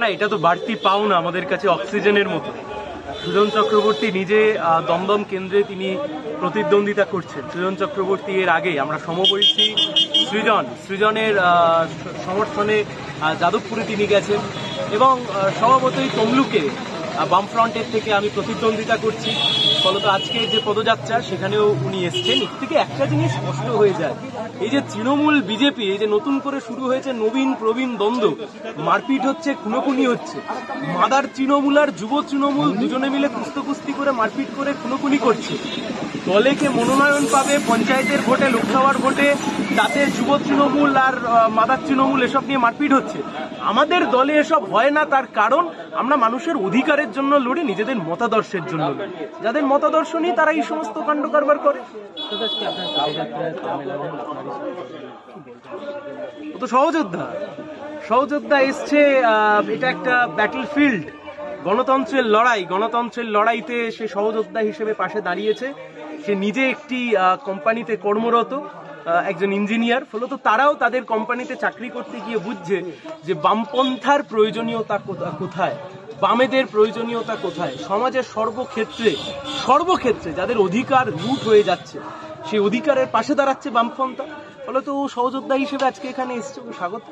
না, এটা তো বাড়তি পাওনা আমাদের কাছে, অক্সিজেনের মতো। সুজন চক্রবর্তী নিজে দমদম কেন্দ্রে তিনি প্রতিদ্বন্দ্বিতা করছেন। সুজন চক্রবর্তী এর আগে আমরা সমবয়সী সৃজনের সমর্থনে যাদবপুরে তিনি গেছেন, এবং স্বভাবতই তমলুকে বামফ্রন্টের থেকে আমি প্রতিদ্বন্দ্বিতা করছি। ফলত আজকে যে পদযাত্রা সেখানেও উনি এসছেন। এর থেকে একটা জিনিস স্পষ্ট হয়ে যায়, এই যে তৃণমূল বিজেপি, এই যে নতুন করে শুরু হয়েছে নবীন প্রবীণ দ্বন্দ্ব, মারপিট হচ্ছে, খুনোখুনি হচ্ছে, মাদার তৃণমূল আর যুব তৃণমূল দুজনে মিলে কুস্তি করে মারপিট করে খুনোখুনি করছে। দলে কে মনোনয়ন পাবে পঞ্চায়েতের ভোটে, লোকসভার ভোটে, তাতে যুব তৃণমূল আর মাদার তৃণমূল এসব নিয়ে মারপিট হচ্ছে। আমাদের দলে এসব হয় না, তার কারণ আমরা মানুষের অধিকারের জন্য লড়ি, নিজেদের মতাদর্শের জন্য লড়ি। যাদের মতাদর্শ নেই তারা এই সমস্ত কাণ্ড কারবার করে। ও তো সহযোদ্ধা এসছে, এটা একটা ব্যাটল ফিল্ড, গণতন্ত্রের লড়াইতে সে সহযোদ্ধা হিসেবে পাশে দাঁড়িয়েছে। সে নিজে একটি কোম্পানিতে কর্মরত, একজন ইঞ্জিনিয়ার। ফলত তারাও তাদের কোম্পানিতে চাকরি করতে গিয়ে বুঝছে যে বামপন্থার প্রয়োজনীয়তা কোথায়, বামেদের প্রয়োজনীয়তা কোথায়। সমাজের সর্বক্ষেত্রে যাদের অধিকার লুট হয়ে যাচ্ছে, সেই অধিকারের পাশে দাঁড়াচ্ছে বামপন্থা। ফলত ও সহযোদ্ধা হিসেবে আজকে এখানে এসছে, ও স্বাগত।